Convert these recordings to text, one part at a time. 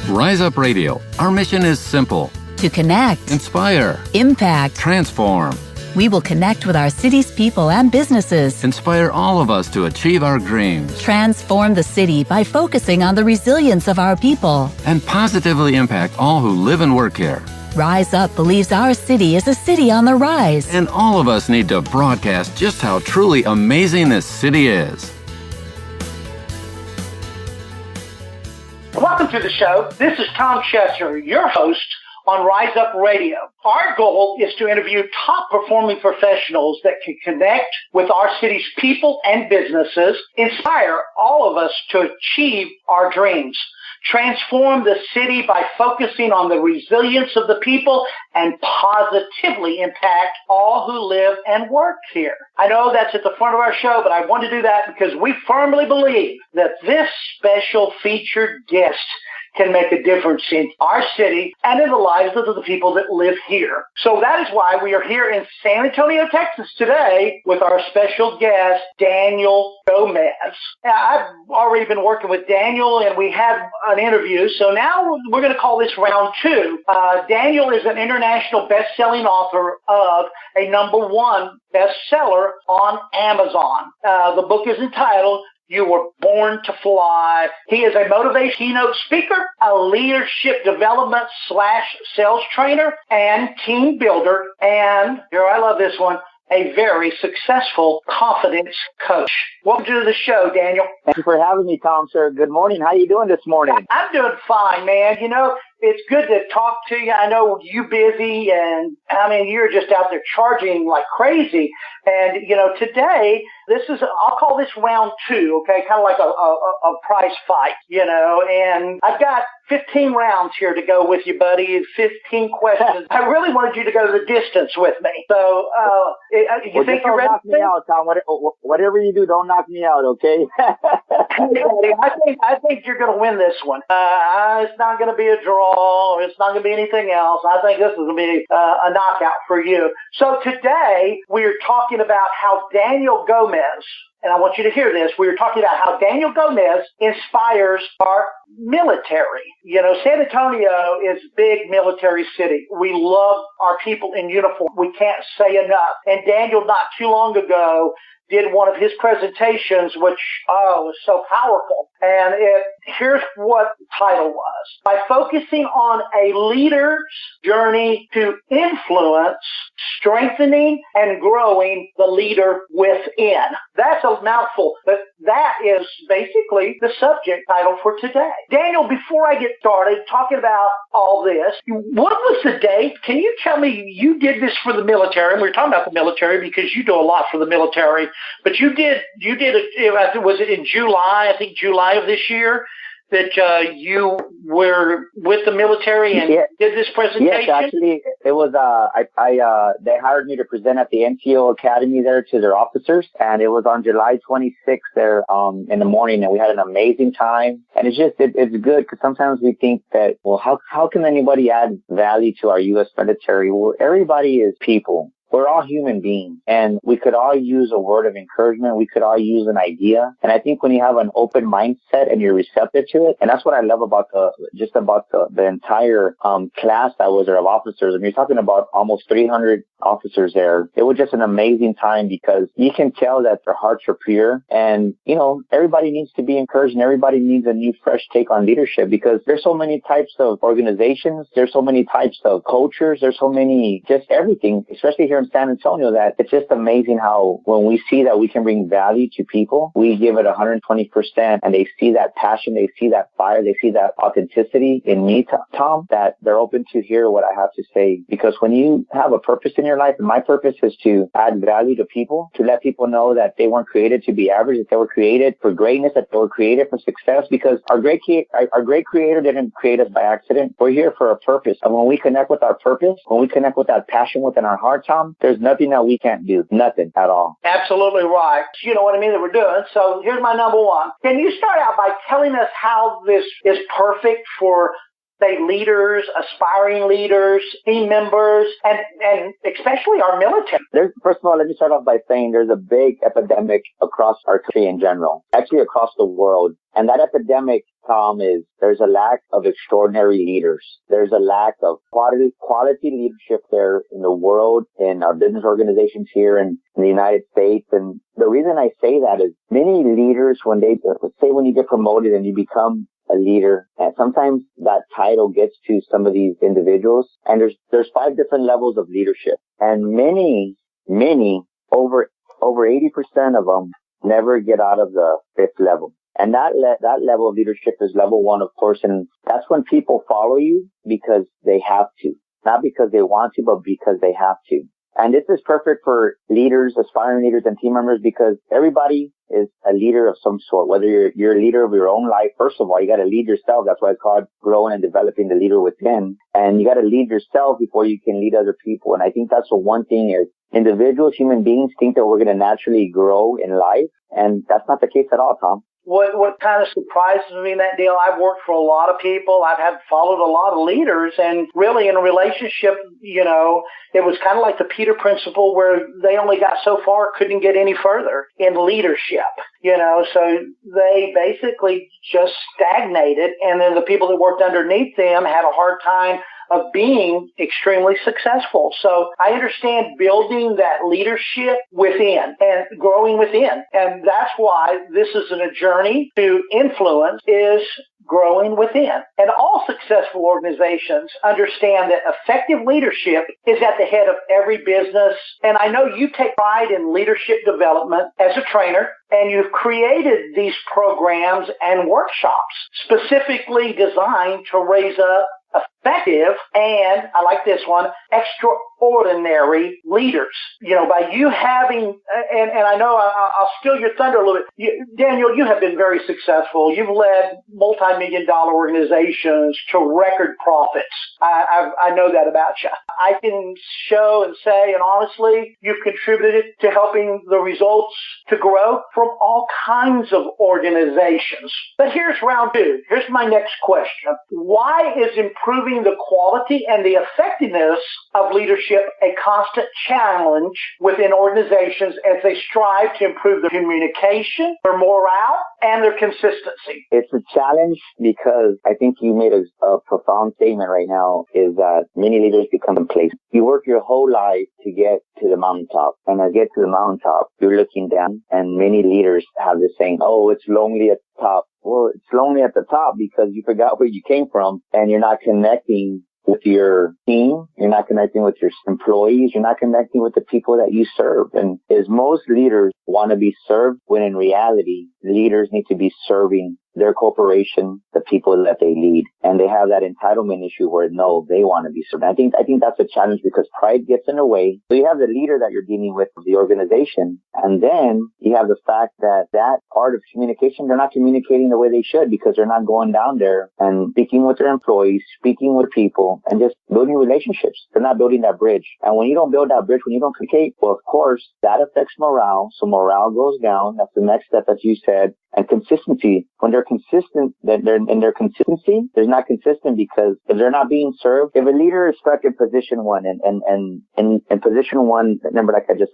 Rise Up Radio. Our mission is simple. To connect, Inspire, impact, transform, we will connect with our city's people and businesses. inspire all of us to achieve our dreams, Transform the city by focusing on the resilience of our people. and positively impact all who live and work here. Rise Up believes our city is a city on the rise. And all of us need to broadcast just how truly amazing this city is. Welcome to the show. This is Tom Chester, your host on Rise Up Radio. Our goal is to interview top-performing professionals that can connect with our city's people and businesses, inspire all of us to achieve our dreams, transform the city by focusing on the resilience of the people, and positively impact all who live and work here. I know that's at the front of our show, but I want to do that because we firmly believe that this special featured guest can make a difference in our city and in the lives of the people that live here. So that is why we are here in San Antonio, Texas today with our special guest, Daniel Gomez. Now, I've already been working with Daniel and we had an interview, so now we're going to call this round two. Daniel is an international best-selling author of a #1 bestseller on Amazon. The book is entitled You Were Born to Fly. He is a motivation keynote speaker, a leadership development / sales trainer, and team builder, and, here I love this one, a very successful confidence coach. Welcome to the show, Daniel. Thank you for having me, Tom, sir. Good morning. How you doing this morning? I'm doing fine, man. You know, it's good to talk to you. I know you busy, and I mean, you're just out there charging like crazy. And, you know, today, I'll call this round two, okay? Kind of like a prize fight, you know, and I've got 15 rounds here to go with you, buddy, 15 questions. I really wanted you to go the distance with me. So, you think you're ready? Don't knock me out, Tom. Whatever you do, don't knock me out, okay? I think you're going to win this one. It's not going to be a draw, or it's not going to be anything else. I think this is going to be a knockout for you. So today, we're talking about how Daniel Gomez, and I want you to hear this, we were talking about how Daniel Gomez inspires our military. You know, San Antonio is a big military city. We love our people in uniform. We can't say enough. And Daniel, not too long ago, did one of his presentations, which, was so powerful. And here's what the title was. By focusing on a leader's journey to influence, strengthening, and growing the leader within. That's a mouthful, but that is basically the subject title for today. Daniel, before I get started talking about all this, what was the date? Can you tell me you did this for the military? And we're talking about the military because you do a lot for the military. But you did it, was it in July, I think July of this year, that you were with the military and did this presentation? Yes, actually, it was, they hired me to present at the NCO Academy there to their officers, and it was on July 26th there, in the morning, and we had an amazing time. And it's just, it's good because sometimes we think that, well, how can anybody add value to our U.S. military? Well, everybody is people. We're all human beings, and we could all use a word of encouragement. We could all use an idea. And I think when you have an open mindset and you're receptive to it, and that's what I love about the entire class that was there of officers. And you're talking about almost 300 officers there. It was just an amazing time because you can tell that their hearts are pure. And, you know, everybody needs to be encouraged and everybody needs a new, fresh take on leadership because there's so many types of organizations. There's so many types of cultures. There's so many, just everything, especially here in San Antonio, that it's just amazing how when we see that we can bring value to people, we give it 120% and they see that passion, they see that fire, they see that authenticity in me, Tom, that they're open to hear what I have to say. Because when you have a purpose in your life, and my purpose is to add value to people, to let people know that they weren't created to be average, that they were created for greatness, that they were created for success, because our great creator didn't create us by accident. We're here for a purpose. And when we connect with our purpose, when we connect with that passion within our heart, Tom, there's nothing that we can't do. Nothing at all. Absolutely right. You know what I mean that we're doing. So here's my #1. Can you start out by telling us how this is perfect for say leaders, aspiring leaders, team members, and especially our military? First of all, let me start off by saying there's a big epidemic across our country in general, actually across the world. And that epidemic, Tom, is there's a lack of extraordinary leaders. There's a lack of quality leadership there in the world, in our business organizations here in the United States. And the reason I say that is many leaders, when you get promoted and you become a leader, and sometimes that title gets to some of these individuals, and there's 5 different levels of leadership, and many over 80% of them never get out of the 5th level. And that level of leadership is level 1, of course, and that's when people follow you because they have to, not because they want to, but because they have to. And this is perfect for leaders, aspiring leaders, and team members, because everybody is a leader of some sort. Whether you're a leader of your own life, first of all, you got to lead yourself. That's why it's called growing and developing the leader within. And you got to lead yourself before you can lead other people. And I think that's the one thing is individuals, human beings think that we're going to naturally grow in life. And that's not the case at all, Tom. What kind of surprises me in that deal, I've worked for a lot of people. I've followed a lot of leaders, and really in a relationship, it was kind of like the Peter principle where they only got so far, couldn't get any further in leadership, so they basically just stagnated. And then the people that worked underneath them had a hard time of being extremely successful. So I understand building that leadership within and growing within. And that's why this is a journey to influence is growing within. And all successful organizations understand that effective leadership is at the head of every business. And I know you take pride in leadership development as a trainer, and you've created these programs and workshops specifically designed to raise up effective and, I like this one, extraordinary leaders. By you having, and I know I'll steal your thunder a little bit. Daniel, you have been very successful. You've led multi-million-dollar organizations to record profits. I know that about you. I can show and say, and honestly, you've contributed to helping the results to grow from all kinds of organizations. But here's round 2. Here's my next question. Why is improving the quality and the effectiveness of leadership a constant challenge within organizations as they strive to improve their communication, their morale, and their consistency? It's a challenge because I think you made a profound statement right now, is that many leaders become complacent. You work your whole life to get to the mountaintop, and as you get to the mountaintop, you're looking down, and many leaders have this saying, oh, it's lonely at the top. Well, it's lonely at the top because you forgot where you came from, and you're not connecting with your team. You're not connecting with your employees. You're not connecting with the people that you serve. And as most leaders want to be served, when in reality, leaders need to be serving their corporation, the people that they lead. And they have that entitlement issue where, no, they want to be served. I think that's a challenge because pride gets in the way. So you have the leader that you're dealing with, the organization. And then you have the fact that part of communication, they're not communicating the way they should because they're not going down there and speaking with their employees, speaking with people, and just building relationships. They're not building that bridge. And when you don't build that bridge, when you don't communicate, well, of course, that affects morale. So morale goes down. That's the next step, as you said. And consistency. When they're consistent, they're in their consistency, they're not consistent because if they're not being served, if a leader is stuck in position 1 and in position 1, remember, like I just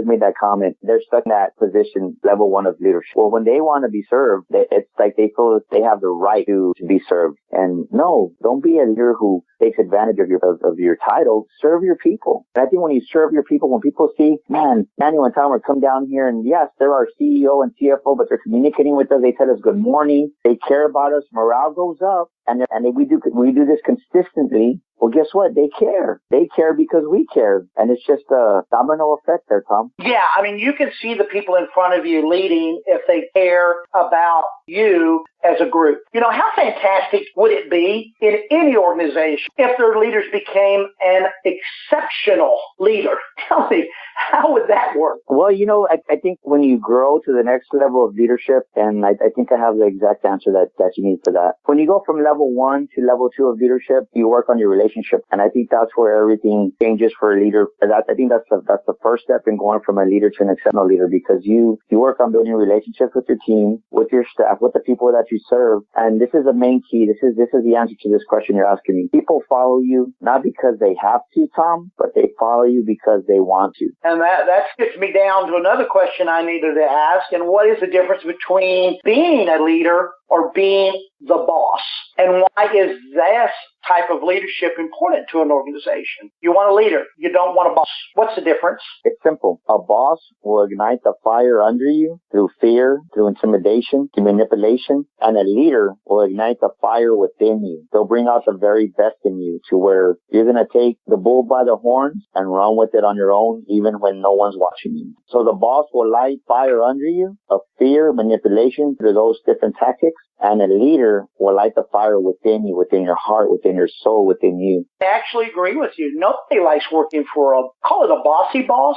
made that comment, they're stuck in that position, level 1 of leadership. Well, when they want to be served, it's like they feel that they have the right to be served. And no, don't be a leader who takes advantage of your title. Serve your people. And I think when you serve your people, when people see, man, Daniel and Tom come down here, and yes, they're our CEO and CFO, but they're communicating with us. They tell us good morning. They care about us. Morale goes up. And we do this consistently. Well, guess what? They care. They care because we care. And it's just a domino effect there, Tom. Yeah. I mean, you can see the people in front of you leading if they care about you as a group. How fantastic would it be in any organization if their leaders became an exceptional leader? Tell me, how would that work? Well, I think when you grow to the next level of leadership, and I think I have the exact answer that you need for that. When you go from level level 1 to level 2 of leadership, you work on your relationship. And I think that's where everything changes for a leader. I think that's the first step in going from a leader to an exceptional leader, because you work on building relationships with your team, with your staff, with the people that you serve. And this is the main key. This is the answer to this question you're asking me. People follow you not because they have to, Tom, but they follow you because they want to. And that gets me down to another question I needed to ask. And what is the difference between being a leader or being the boss? And why is this type of leadership important to an organization? You want a leader. You don't want a boss. What's the difference? It's simple. A boss will ignite the fire under you through fear, through intimidation, through manipulation. And a leader will ignite the fire within you. They'll bring out the very best in you to where you're going to take the bull by the horns and run with it on your own, even when no one's watching you. So the boss will light fire under you of fear, manipulation through those different tactics. And a leader will light the fire within you, within your heart, within your soul, within you. I actually agree with you. Nobody likes working for call it a bossy boss.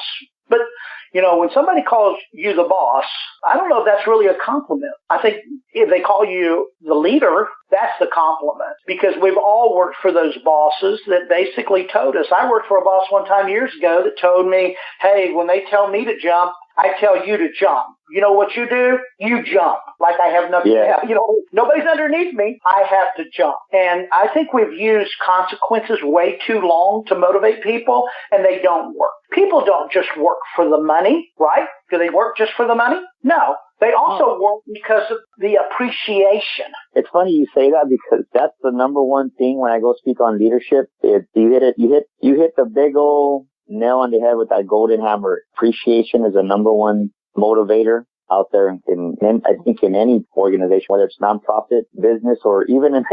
But, when somebody calls you the boss, I don't know if that's really a compliment. I think if they call you the leader, that's the compliment, because we've all worked for those bosses that basically told us. I worked for a boss one time years ago that told me, hey, when they tell me to jump, I tell you to jump. You know what you do? You jump. Like I have nothing to help. Nobody's underneath me. I have to jump. And I think we've used consequences way too long to motivate people, and they don't work. People don't just work for the money, right? Do they work just for the money? No. They also work because of the appreciation. It's funny you say that, because that's the number one thing when I go speak on leadership. You hit the big old nail on the head with that golden hammer. Appreciation is the number one motivator out there I think in any organization, whether it's nonprofit, business, or even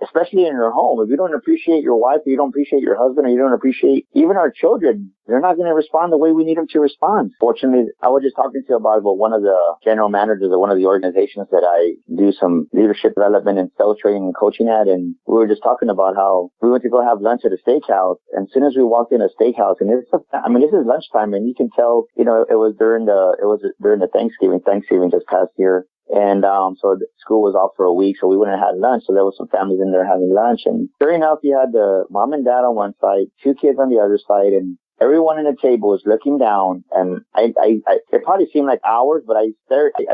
especially in your home. If you don't appreciate your wife, or you don't appreciate your husband, or you don't appreciate even our children, they're not going to respond the way we need them to respond. Fortunately, I was just talking to you about one of the general managers of one of the organizations that I do some leadership development and sales training and coaching at, and we were just talking about how we went to go have lunch at a steakhouse, and as soon as we walked in a steakhouse, and this is lunchtime, and you can tell, it was during the Thanksgiving just past year. And so the school was off for a week, so we went and had lunch. So there was some families in there having lunch. And sure enough, you had the mom and dad on one side, 2 kids on the other side, and everyone in the table was looking down. And it probably seemed like hours, but I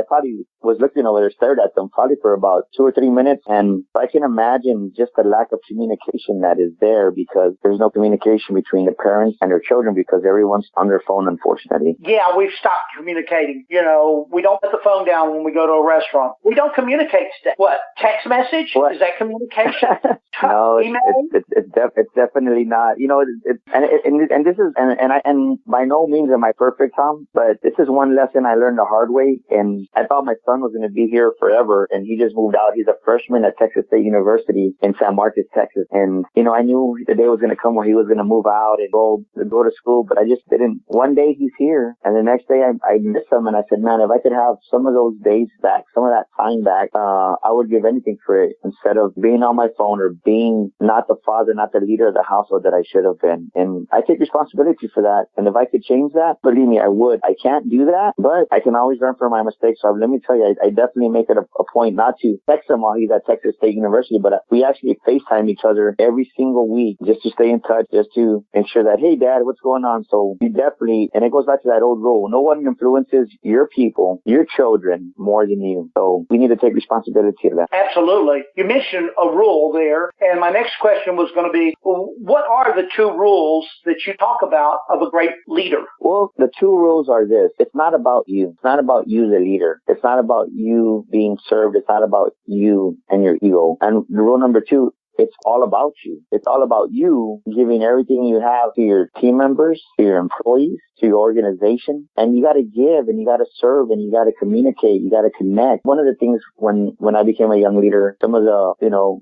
probably was looking over there, stared at them probably for about 2 or 3 minutes. And I can imagine just the lack of communication that is there, because there's no communication between the parents and their children, because everyone's on their phone, unfortunately. Yeah, we've stopped communicating. We don't put the phone down when we go to a restaurant. We don't communicate today. What? Text message? What? Is that communication? No, email? It's definitely not. And this is, and by no means am I perfect, Tom, but this is one lesson I learned the hard way. And I thought my son was going to be here forever, and he just moved out. He's a freshman at Texas State University in San Marcos, Texas. And, I knew the day was going to come where he was going to move out and go to school, but I just didn't. One day he's here, and the next day I miss him, and I said, man, if I could have some of those days back, some of that time back, I would give anything for it, instead of being on my phone or being not the father, not the leader of the household that I should have been. And I take responsibility for that. And if I could change that, believe me, I would. I can't do that, but I can always learn from my mistakes. So let me tell you, I definitely make it a point not to text him while he's at Texas State University, but we actually FaceTime each other every single week just to stay in touch, just to ensure that, hey, Dad, what's going on? So you definitely, and it goes back to that old rule, no one influences your people, your children, more than you. So we need to take responsibility of that. Absolutely. You mentioned a rule there, and my next question was going to be, what are the 2 rules that you talk about of a great leader? Well, the 2 rules are this. It's not about you. It's not about you, the leader. It's not about you being served. It's not about you and your ego. And rule number 2, it's all about you. It's all about you giving everything you have to your team members, to your employees, to your organization. And you got to give, and you got to serve, and you got to communicate. You got to connect. One of the things when I became a young leader, some of the,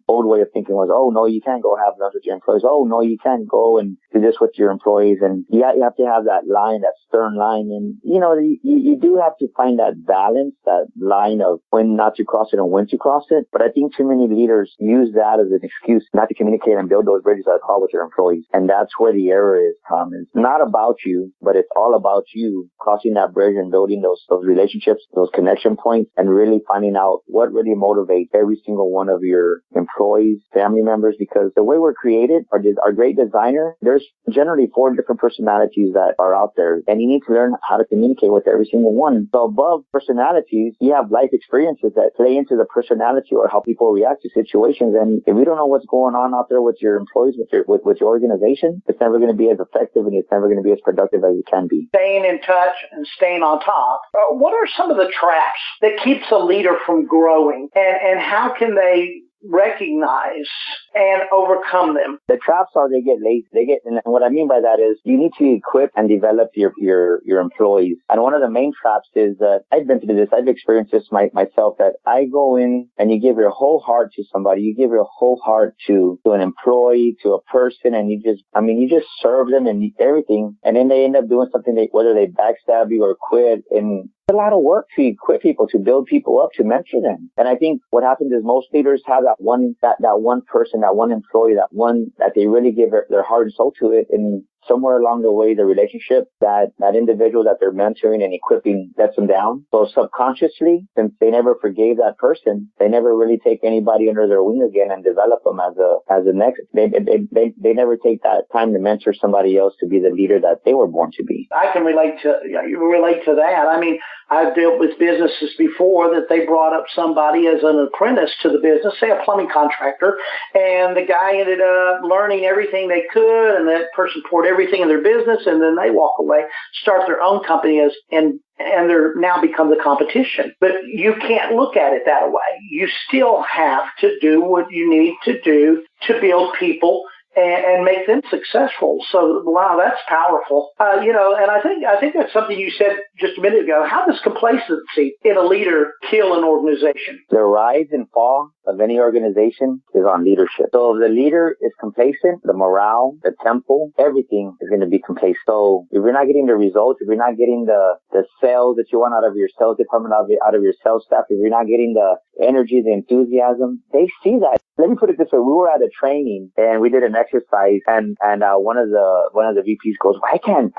old way of thinking was, oh, no, you can't go have lunch with your employees. Oh, no, you can't go and do this with your employees. And you have to have that line, that stern line. And, you do have to find that balance, that line of when not to cross it and when to cross it. But I think too many leaders use that as an excuse not to communicate and build those bridges at all with your employees. And that's where the error is, Tom. It's not about you, but it's all about you crossing that bridge and building those relationships, those connection points, and really finding out what really motivates every single one of your employees, family members, because the way we're created, our great designer, there's generally 4 different personalities that are out there, and you need to learn how to communicate with every single one. So above personalities, you have life experiences that play into the personality or how people react to situations. And if you don't know what's going on out there with your employees, with your organization, it's never going to be as effective and it's never going to be as productive as it can be. Staying in touch and staying on top. What are some of the traps that keeps a leader from growing, and how can they recognize and overcome them? The traps are they get lazy. And what I mean by that is you need to equip and develop your employees. And one of the main traps is that I've been through this. I've experienced this myself, that I go in and you give your whole heart to somebody. You give your whole heart to an employee, to a person, and you just serve them and everything. And then they end up doing something, whether they backstab you or quit. And a lot of work to equip people, to build people up, to mentor them. And I think what happens is most leaders have that one person, that one employee, that they really give their heart and soul to it. And somewhere along the way, the relationship, that individual that they're mentoring and equipping lets them down. So subconsciously, since they never forgave that person, they never really take anybody under their wing again and develop them as a next. They never take that time to mentor somebody else to be the leader that they were born to be. I can relate to that. I mean, I've dealt with businesses before that they brought up somebody as an apprentice to the business, say a plumbing contractor, and the guy ended up learning everything they could, and that person poured everything in their business, and then they walk away, start their own company and they're now become the competition. But you can't look at it that way. You still have to do what you need to do to build people and make them successful. So, wow, that's powerful. And I think that's something you said just a minute ago. How does complacency in a leader kill an organization? The rise and fall of any organization is on leadership. So if the leader is complacent, the morale, the tempo, everything is going to be complacent. So if you're not getting the results, if you're not getting the sales that you want out of your sales department, out of your sales staff, if you're not getting the energy, the enthusiasm, they see that. Let me put it this way. We were at a training and we did an exercise and one of the VPs goes, I can't.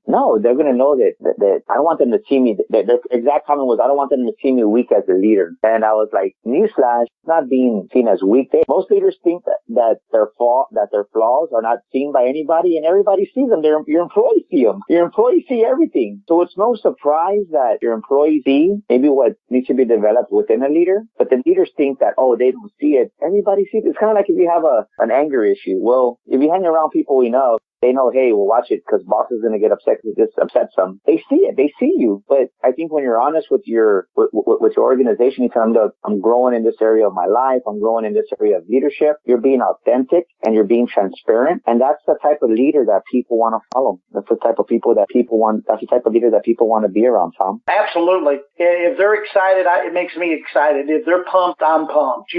No, they're going to know that I don't want them to see me. Their exact comment was, I don't want them to see me weak as a leader. And I was like, newsflash, not being seen as weak. Most leaders think that their flaws are not seen by anybody, and everybody sees them. Your employees see them. Your employees see everything. So it's no surprise that your employees see maybe what needs to be developed within a leader, but the leaders think that, they don't see it. Everybody sees it. It's kind of like if you have an anger issue. Well, if you hang around people we know, they know, hey, we'll watch it because boss is going to get upset because this upsets them. They see it. They see you. But I think when you're honest with your organization, you tell them, look, I'm growing in this area of my life. I'm growing in this area of leadership. You're being authentic and you're being transparent. And that's the type of leader that people want to follow. That's the type of people that people want. That's the type of leader that people want to be around, Tom. Absolutely. If they're excited, it makes me excited. If they're pumped, I'm pumped.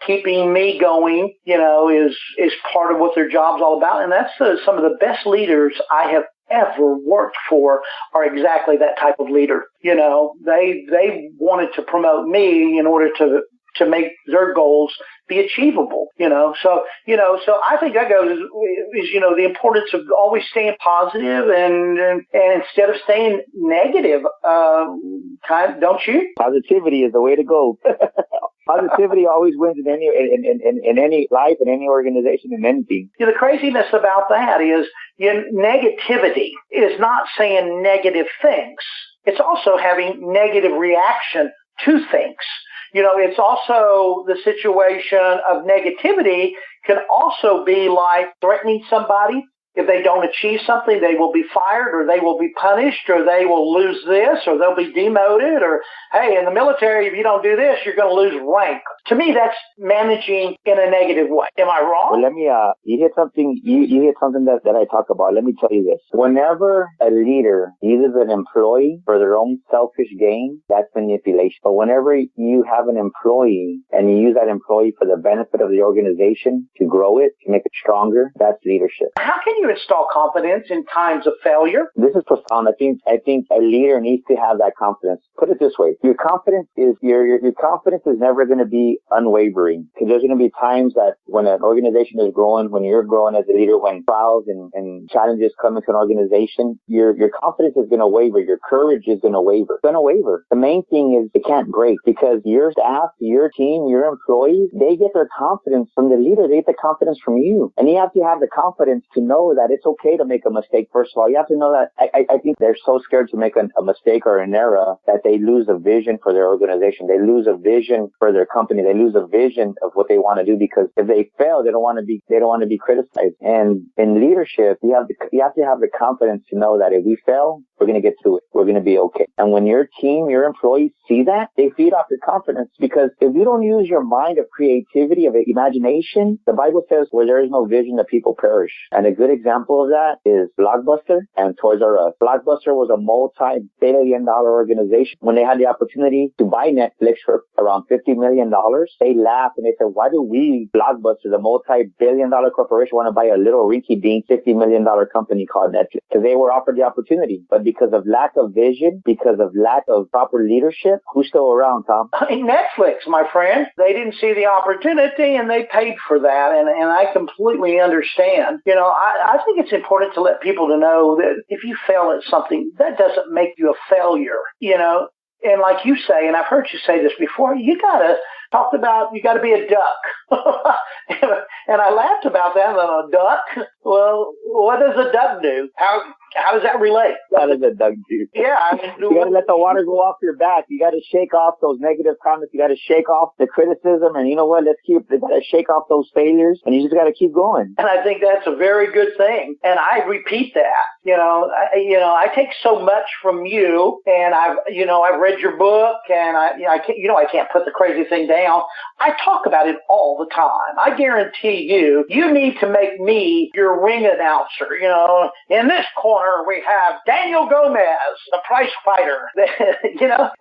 Keeping me going, is part of what their job's all about. And that's some of the best leaders I have ever worked for are exactly that type of leader. They wanted to promote me in order to make their goals be achievable, So I think that goes is the importance of always staying positive and instead of staying negative, don't you? Positivity is the way to go. Positivity always wins in any life, in any organization, in anything. The craziness about that is negativity is not saying negative things. It's also having negative reaction to things. It's also the situation of negativity can also be like threatening somebody. If they don't achieve something, they will be fired or they will be punished or they will lose this or they'll be demoted or, hey, in the military, if you don't do this, you're going to lose rank. To me, that's managing in a negative way. Am I wrong? Well, let me, you hit something that I talk about. Let me tell you this. Whenever a leader uses an employee for their own selfish gain, that's manipulation. But whenever you have an employee and you use that employee for the benefit of the organization to grow it, to make it stronger, that's leadership. How can you install confidence in times of failure? This is profound. I think a leader needs to have that confidence. Put it this way: your confidence is never going to be unwavering. Because there's going to be times that when an organization is growing, when you're growing as a leader, when trials and challenges come into an organization, your confidence is going to waver. Your courage is going to waver. It's going to waver. The main thing is it can't break, because your staff, your team, your employees, they get their confidence from the leader. They get the confidence from you. And you have to have the confidence to know that it's okay to make a mistake. First of all, you have to know that I think they're so scared to make a mistake or an error that they lose a vision for their organization. They lose a vision for their company. They lose a vision of what they want to do, because if they fail, they don't want to be criticized. And in leadership, you have to have the confidence to know that if we fail, we're going to get through it. We're going to be okay. And when your team, your employees see that, they feed off your confidence. Because if you don't use your mind of creativity, of imagination, the Bible says where there is no vision, the people perish. And a good example of that is Blockbuster and Toys R Us. Blockbuster was a multi-billion-dollar organization. When they had the opportunity to buy Netflix for around $50 million, they laughed and they said, why do we, Blockbuster, the multi-billion-dollar corporation, want to buy a little rinky-dink $50 million company called Netflix? Because they were offered the opportunity. But because of lack of vision, because of lack of proper leadership, who's still around, Tom? Netflix, my friend. They didn't see the opportunity and they paid for that. And I completely understand. You know, I think it's important to let people to know that if you fail at something, that doesn't make you a failure, you know. And like you say, and I've heard you say this before, you got to be a duck. And I laughed about that. A duck? Well, what does a duck do? How does that relate? How does a duck do? Yeah. You got to let the water go off your back. You got to shake off those negative comments. You got to shake off the criticism. And you know what? You got to shake off those failures. And you just got to keep going. And I think that's a very good thing. And I repeat that. I take so much from you. And I've read your book. And I can't put the crazy thing down. I talk about it all the time. I guarantee you need to make me your ring announcer. In this corner, we have Daniel Gomez, the prize fighter.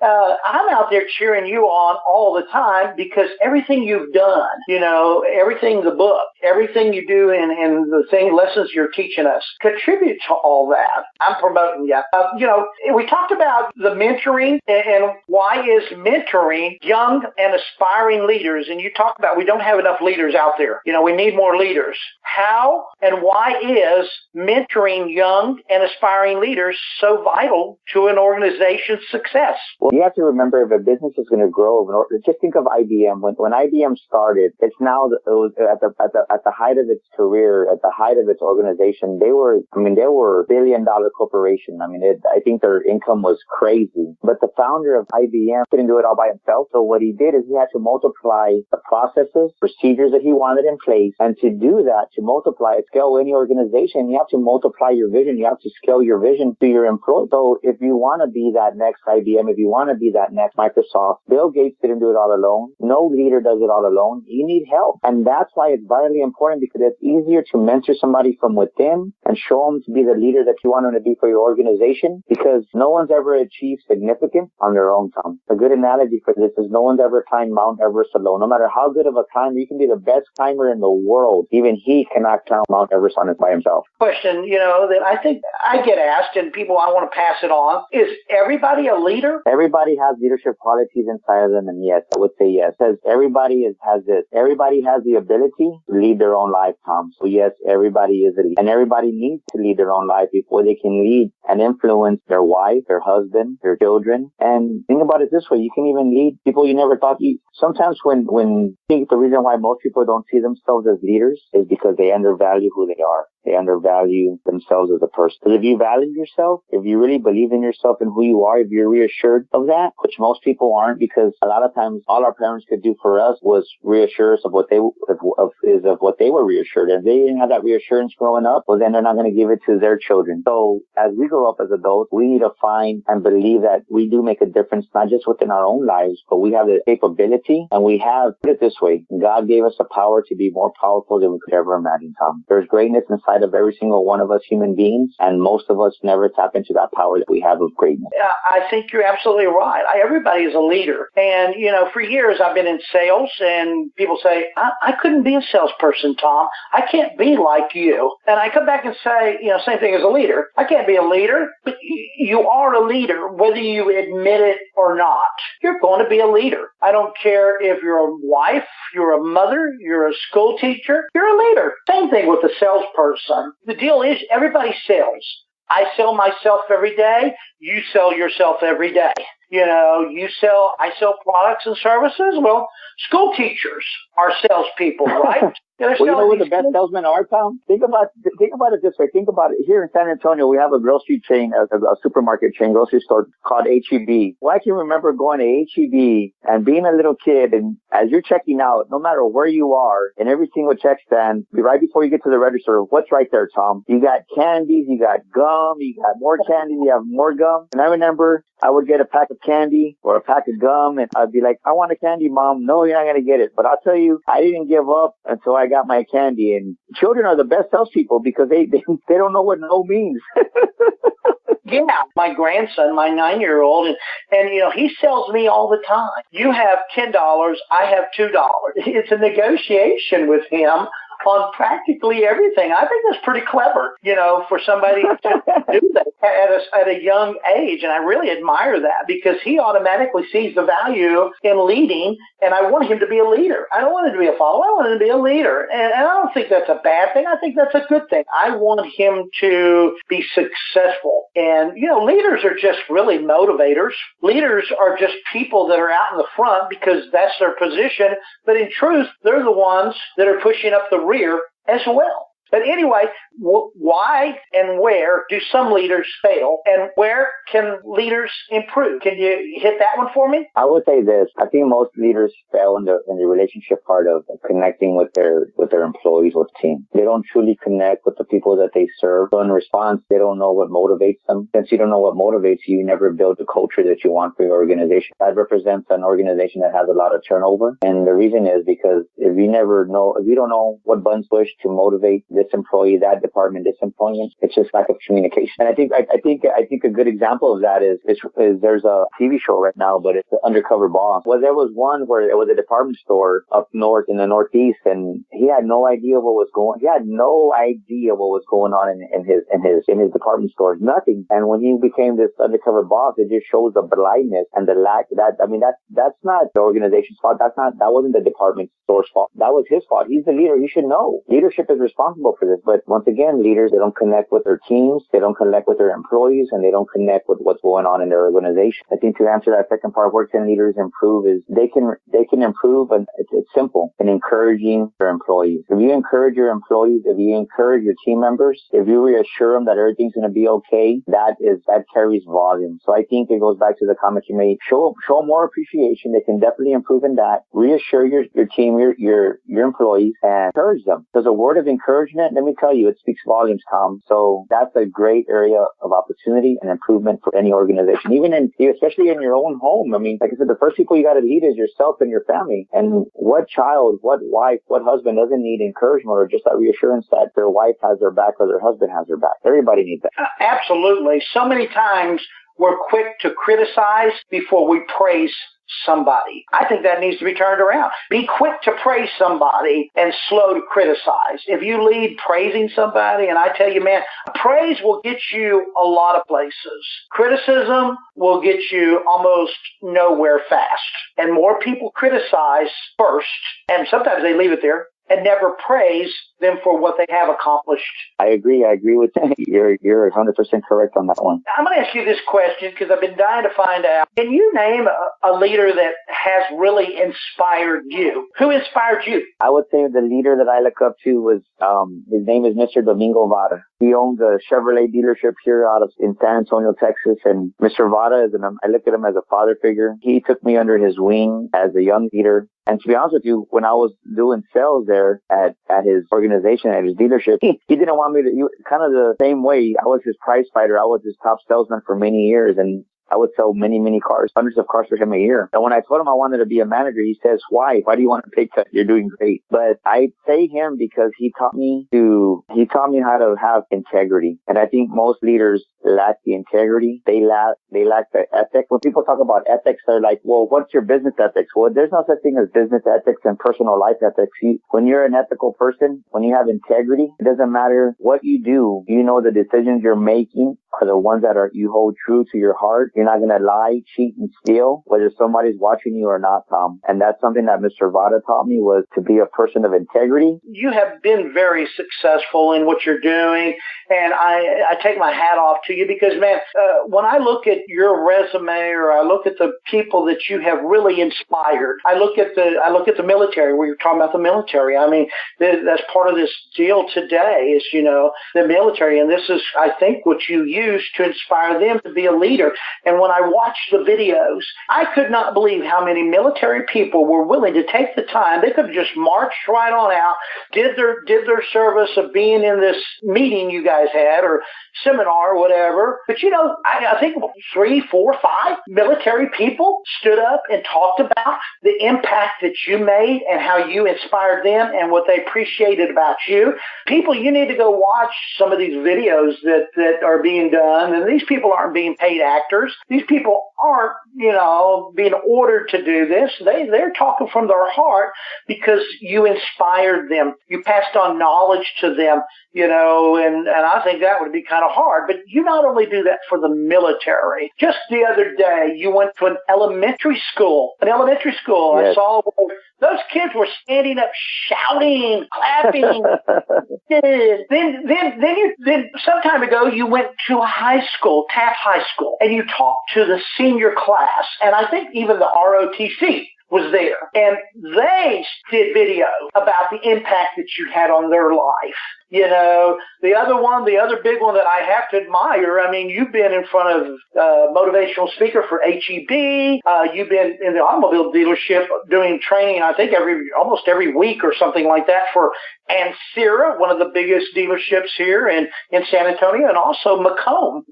I'm out there cheering you on all the time, because everything you've done, everything, the book, everything you do and the lessons you're teaching us contribute to all that. I'm promoting you. We talked about the mentoring and why is mentoring young and aspiring leaders. And you talked about we don't have enough leaders out there. We need more leaders. How and why is mentoring young and aspiring leaders so vital to an organization's success? Well, you have to remember, if a business is going to grow, just think of IBM. When IBM started, it was at the height of its career, at the height of its organization. They were a billion-dollar corporation. I think their income was crazy. But the founder of IBM couldn't do it all by himself. So what he did is he had to multiply the processes, procedures that he wanted in place. And to do that, to multiply, scale any organization, you have to multiply your vision. You have to scale your vision to your employees. So if you want to be that next IBM, if you want to be that next Microsoft, Bill Gates didn't do it all alone. No leader does it all alone. You need help. And that's why it's vitally important, because it's easier to mentor somebody from within and show them to be the leader that you want them to be for your organization, because no one's ever achieved significance on their own, Tom. A good analogy for this is no one's ever climbed Mount Everest alone. No matter how good of a climber, you can be the best climber in the world. Even he cannot climb Mount Everest on it by himself. Question, that I think I get asked, and people, I want to pass it on, is everybody a leader? Everybody has leadership qualities inside of them, and yes, I would say yes. Because everybody has the ability to lead their own life, Tom. So yes, everybody is a leader. And everybody needs to lead their own life before they can lead and influence their wife, their husband, their children. And think about it this way, you can even lead people you never thought you... Sometimes when I think the reason why most people don't see themselves as leaders is because they undervalue who they are. They undervalue themselves as a person. Because if you value yourself, if you really believe in yourself and who you are, if you're reassured of that, which most people aren't, because a lot of times all our parents could do for us was reassure us of what they were reassured. And if they didn't have that reassurance growing up, well, then they're not going to give it to their children. So as we grow up as adults, we need to find and believe that we do make a difference, not just within our own lives, but we have the capability, and we have, put it this way, God gave us the power to be more powerful than we could ever imagine, Tom. There's greatness inside inside of every single one of us human beings, and most of us never tap into that power that we have of greatness. I think you're absolutely right. Everybody is a leader. And, for years I've been in sales, and people say, I couldn't be a salesperson, Tom. I can't be like you. And I come back and say, same thing as a leader. I can't be a leader, but you are a leader, whether you admit it or not. You're going to be a leader. I don't care if you're a wife, you're a mother, you're a school teacher, you're a leader. Same thing with the salesperson. The deal is everybody sells. I sell myself every day. You sell yourself every day. I sell products and services. Well, school teachers are salespeople, right? Well, you know what the best salesmen are, Tom? Think about it this way. Think about it. Here in San Antonio, we have a grocery chain, a supermarket chain, grocery store called H-E-B. Well, I can remember going to H-E-B and being a little kid, and as you're checking out, no matter where you are, in every single check stand, right before you get to the register, what's right there, Tom? You got candies, you got gum, you got more candy, you have more gum. And I remember I would get a pack of candy or a pack of gum, and I'd be like, I want a candy, Mom. No, you're not going to get it. But I'll tell you, I didn't give up until I got my candy. And children are the best salespeople because they don't know what no means. Yeah, my grandson, my 9-year-old, and he sells me all the time. You have $10, I have $2. It's a negotiation with him on practically everything. I think that's pretty clever, for somebody to do that at a young age. And I really admire that because he automatically sees the value in leading, and I want him to be a leader. I don't want him to be a follower. I want him to be a leader. And I don't think that's a bad thing. I think that's a good thing. I want him to be successful. And, leaders are just really motivators. Leaders are just people that are out in the front because that's their position. But in truth, they're the ones that are pushing up the rear as well. But anyway, why and where do some leaders fail, and where can leaders improve? Can you hit that one for me? I would say this. I think most leaders fail in the relationship part of connecting with their employees or team. They don't truly connect with the people that they serve. So in response, they don't know what motivates them. Since you don't know what motivates you, you never build the culture that you want for your organization. That represents an organization that has a lot of turnover. And the reason is because if you don't know what buttons push to motivate this employee, that department, this employment, it's just lack of communication. And I think a good example of that is there's a TV show right now, but it's The Undercover Boss. Well, there was one where it was a department store up north in the Northeast, and he had no idea what was going on in his department store. Nothing. And when he became this undercover boss, it just shows the blindness and the lack that's not the organization's fault. That wasn't the department store's fault. That was his fault. He's the leader. He should know. Leadership is responsible for this. But once again, leaders, they don't connect with their teams, they don't connect with their employees, and they don't connect with what's going on in their organization. I think to answer that second part, where can leaders improve is they can improve, and it's simple, in encouraging their employees. If you encourage your employees, if you encourage your team members, if you reassure them that everything's going to be okay, that carries volume. So I think it goes back to the comment you made. Show more appreciation. They can definitely improve in that. Reassure your team, your employees, and encourage them. There's a word of encouragement. Let me tell you, it speaks volumes, Tom. So that's a great area of opportunity and improvement for any organization, especially in your own home. I mean, like I said, the first people you got to lead is yourself and your family. And what child, what wife, what husband doesn't need encouragement or just that reassurance that their wife has their back or their husband has their back? Everybody needs that. Absolutely. So many times we're quick to criticize before we praise somebody. I think that needs to be turned around. Be quick to praise somebody and slow to criticize. If you lead praising somebody, and I tell you, man, praise will get you a lot of places. Criticism will get you almost nowhere fast. And more people criticize first, and sometimes they leave it there, and never praise them for what they have accomplished. I agree with that. You're 100% correct on that one. I'm going to ask you this question because I've been dying to find out. Can you name a leader that has really inspired you? Who inspired you? I would say the leader that I look up to was, his name is Mr. Domingo Vara. He owns a Chevrolet dealership here in San Antonio, Texas. And Mr. Vara I look at him as a father figure. He took me under his wing as a young leader. And to be honest with you, when I was doing sales there at his organization, at his dealership, he didn't want me to, kind of the same way. I was his prize fighter. I was his top salesman for many years. And I would sell many, many cars, hundreds of cars for him a year. And when I told him I wanted to be a manager, he says, why? Why do you want to pay cut? You're doing great. But I say him because he taught me how to have integrity. And I think most leaders lack the integrity. They lack the ethic. When people talk about ethics, they're like, well, what's your business ethics? Well, there's no such thing as business ethics and personal life ethics. When you're an ethical person, when you have integrity, it doesn't matter what you do. You know the decisions you're making are the ones that you hold true to your heart. You're not going to lie, cheat, and steal, whether somebody's watching you or not, Tom. And that's something that Mr. Vada taught me, was to be a person of integrity. You have been very successful in what you're doing, and I take my hat off to you because, man, when I look at your resume or I look at the people that you have really inspired, I look at the military, where you're talking about the military. I mean, that's part of this deal today is, the military, and this is, I think, what you use to inspire them to be a leader. And when I watched the videos, I could not believe how many military people were willing to take the time. They could have just marched right on out, did their service of being in this meeting you guys had or seminar or whatever. But I think 3, 4, 5 military people stood up and talked about the impact that you made and how you inspired them and what they appreciated about you. People, you need to go watch some of these videos that are being done. And these people aren't being paid actors. These people aren't, being ordered to do this. They're talking from their heart because you inspired them. You passed on knowledge to them, and I think that would be kind of hard. But you not only do that for the military. Just the other day, you went to an elementary school. Yes. I saw those kids were standing up, shouting, clapping. Then some time ago, you went to a high school, Taft High School, and you talked to the senior class, and I think even the ROTC was there, and they did video about the impact that you had on their life. The other big one that I have to admire, I mean, you've been in front of motivational speaker for HEB. You've been in the automobile dealership doing training, I think almost every week or something like that for Ansira, one of the biggest dealerships here in San Antonio, and also Macomb.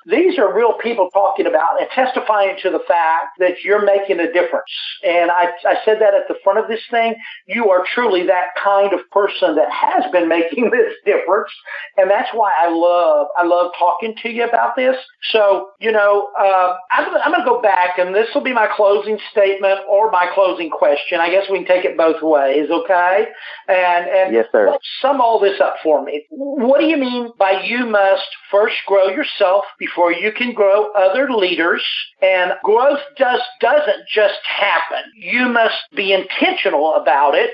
These are real people talking about and testifying to the fact that you're making a difference. And I said that at the front of this thing. You are truly that kind of person that has been making this difference. And that's why I love talking to you about this. So, I'm going to go back, and this will be my closing statement or my closing question. I guess we can take it both ways, okay? And yes, sir. Let's sum all this up for me. What do you mean by you must first grow yourself before you can grow other leaders? And growth doesn't just happen. You must be intentional about it.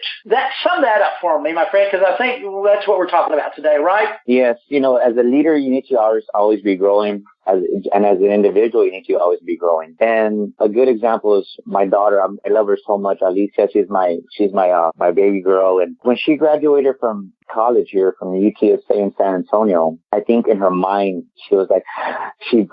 Sum that up for me, my friend, because I think that's what we're talking about today, right? Yes. As a leader, you need to always be growing. And as an individual, you need to always be growing. And a good example is my daughter. I love her so much. Alicia, she's my baby girl. And when she graduated from college here from UTSA in San Antonio, I think in her mind, she was like, she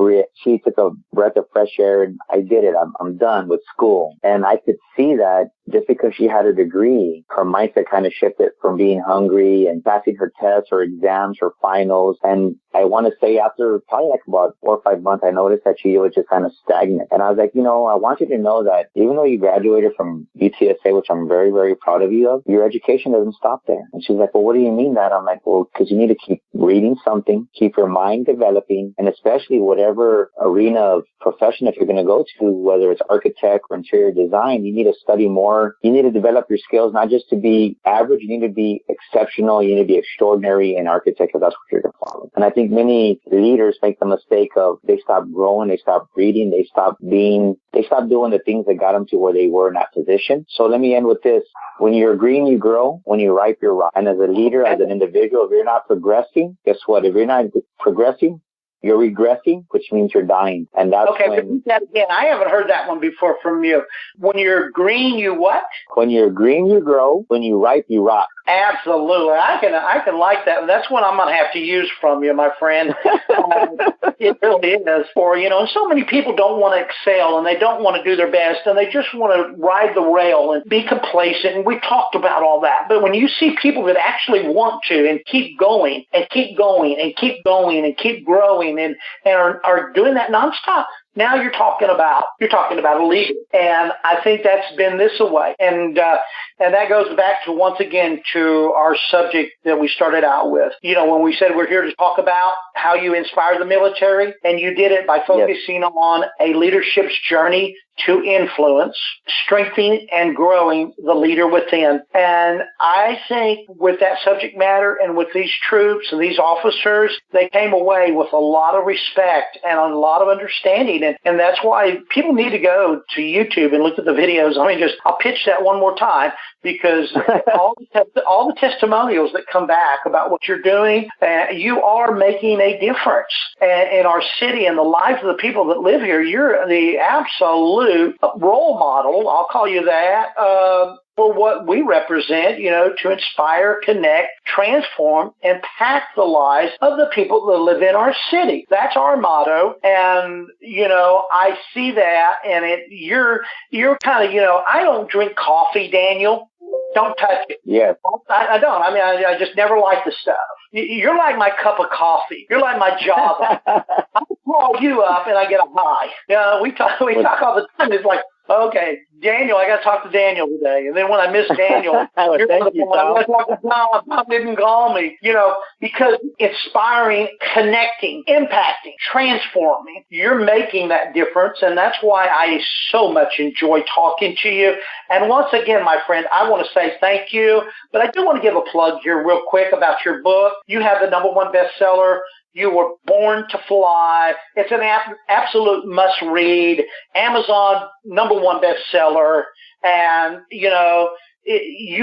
took a breath of fresh air, and I did it. I'm done with school. And I could see that just because she had a degree, her mindset kind of shifted from being hungry and passing her tests or exams or finals. And I want to say after probably like about 4 or 5 months, I noticed that she was just kind of stagnant. And I was like, I want you to know that even though you graduated from UTSA, which I'm very, very proud of you of, your education doesn't stop there. And she's like, well, what do you mean that? I'm like, well, because you need to keep reading something, keep your mind developing, and especially whatever arena of profession, if you're going to go to, whether it's architect or interior design, you need to study more. You need to develop your skills, not just to be average. You need to be exceptional. You need to be extraordinary in architect, because that's what you're going to follow. And I think many leaders make the mistake of they stop growing, they stop reading, they stop doing the things that got them to where they were in that position. So let me end with this. When you're green, you grow. When you're ripe, you're ripe. And as a leader, as an individual, if you're not progressing, guess what? If you're not progressing, you're regressing, which means you're dying. And that's repeat that again. I haven't heard that one before from you. When you're green, you what? When you're green, you grow. When you're ripe, you rock. Absolutely. I can like that. That's what I'm going to have to use from you, my friend. It really is. For, and so many people don't want to excel and they don't want to do their best and they just want to ride the rail and be complacent. And we talked about all that. But when you see people that actually want to and keep going and keep going and keep going and keep growing and are doing that nonstop, now you're talking about a leader. And I think that's been this way. And that goes back to, once again, to our subject that we started out with. When we said we're here to talk about how you inspire the military, and you did it by focusing on a leadership's journey to influence, strengthening and growing the leader within. And I think with that subject matter and with these troops and these officers, they came away with a lot of respect and a lot of understanding. And that's why people need to go to YouTube and look at the videos. I'll pitch that one more time, because all the testimonials that come back about what you're doing, you are making a difference in our city and the lives of the people that live here. You're the absolute role model, I'll call you that, for what we represent, to inspire, connect, transform, impact the lives of the people that live in our city. That's our motto. And, I see that, and you're kind of, I don't drink coffee, Daniel. Don't touch it. Yes. I don't. I just never like the stuff. You're like my cup of coffee. You're like my Java. I call you up and I get a high. We talk all the time. It's like, okay, Daniel, I got to talk to Daniel today. And then when I miss Daniel, you're thank you, Tom. Tom didn't call me. Because inspiring, connecting, impacting, transforming, you're making that difference. And that's why I so much enjoy talking to you. And once again, my friend, I want to say thank you. But I do want to give a plug here real quick about your book. You have the #1 bestseller, You Were Born to Fly. It's an absolute must-read. Amazon #1 bestseller. And, you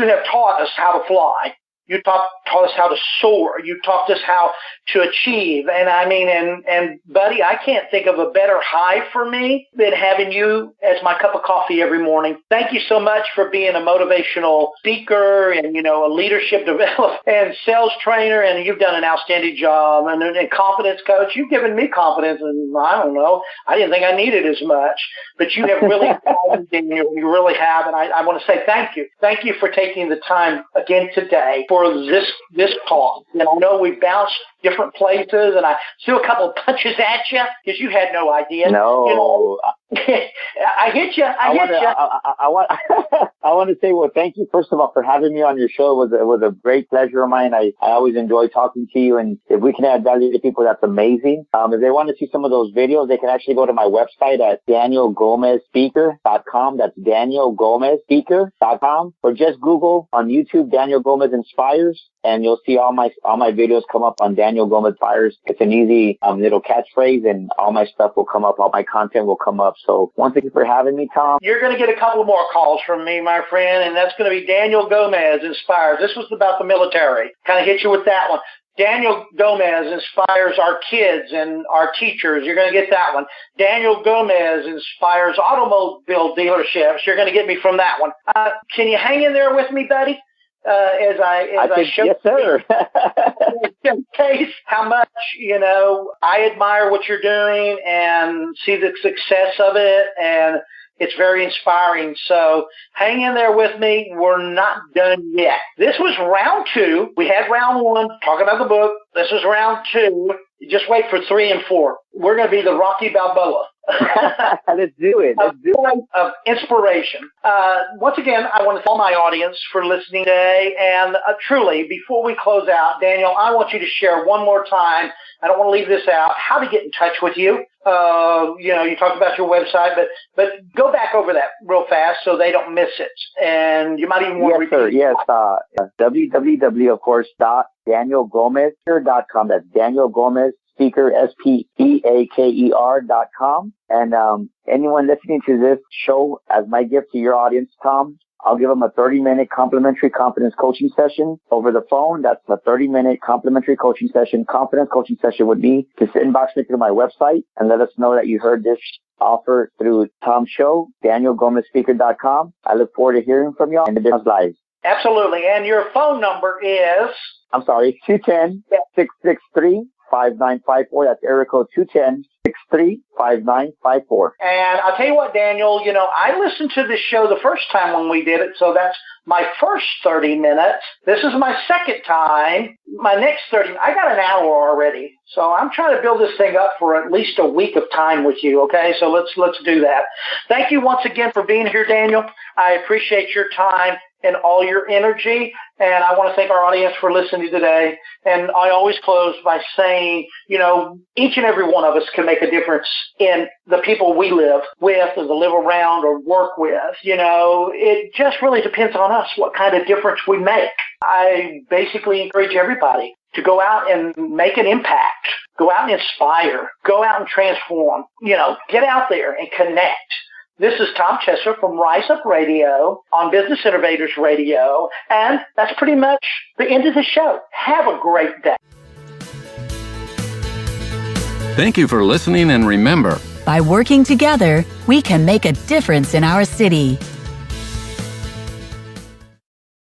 have taught us how to fly. You taught us how to soar. You taught us how to achieve. And and buddy, I can't think of a better high for me than having you as my cup of coffee every morning. Thank you so much for being a motivational speaker and, a leadership developer and sales trainer. And you've done an outstanding job. And confidence coach, you've given me confidence. And I don't know, I didn't think I needed as much, but you have really, you really have. And I want to say thank you. Thank you for taking the time again today for this call. And I know we bounced different places, and I threw a couple of punches at you because you had no idea. No. I hit you. I want to say, well, thank you, first of all, for having me on your show. It was a great pleasure of mine. I always enjoy talking to you, and if we can add value to people, that's amazing. If they want to see some of those videos, they can actually go to my website at danielgomezspeaker.com. That's danielgomezspeaker.com, or just Google on YouTube Daniel Gomez Inspires, and you'll see all my videos come up on Daniel Gomez Inspires. It's an easy little catchphrase, and all my stuff will come up. All my content will come up. So once again for having me, Tom. You're going to get a couple more calls from me, my friend, and that's going to be Daniel Gomez Inspires. This was about the military. Kind of hit you with that one. Daniel Gomez inspires our kids and our teachers. You're going to get that one. Daniel Gomez inspires automobile dealerships. You're going to get me from that one. Can you hang in there with me, buddy? As I show yes, sir. case how much, I admire what you're doing and see the success of it, and it's very inspiring. So hang in there with me. We're not done yet. This was round 2. We had round 1 talking about the book. This is round 2. Just wait for 3 and 4. We're going to be the Rocky Balboa. Let's do it. Of inspiration. Once again, I want to thank my audience for listening today. And truly, before we close out, Daniel, I want you to share one more time. I don't want to leave this out. How to get in touch with you. You talked about your website, but go back over that real fast so they don't miss it. And you might even want to repeat. Yes, www, of course, .danielgomezspeaker.com. That's Daniel Gomez Speaker, SPEAKER.com. And anyone listening to this show, as my gift to your audience, Tom, I'll give them a 30-minute complimentary confidence coaching session over the phone. That's a 30-minute complimentary coaching session, confidence coaching session with me. Just inbox me through my website and let us know that you heard this offer through Tom's show, DanielGomezSpeaker.com. I look forward to hearing from y'all in the business lives. Absolutely. And your phone number is? I'm sorry, 210-663-5954. That's area code 210-663-5954. And I'll tell you what, Daniel, I listened to this show the first time when we did it, so that's my first 30 minutes. This is my second time. My next 30, I got an hour already. So I'm trying to build this thing up for at least a week of time with you, okay? So let's do that. Thank you once again for being here, Daniel. I appreciate your time and all your energy, and I want to thank our audience for listening today. And I always close by saying, each and every one of us can make a difference in the people we live with or live around or work with. It just really depends on us what kind of difference we make. I basically encourage everybody to go out and make an impact, go out and inspire, go out and transform, get out there and connect. This is Tom Chesser from Rise Up Radio on Business Innovators Radio, and that's pretty much the end of the show. Have a great day. Thank you for listening, and remember, By working together, we can make a difference in our city.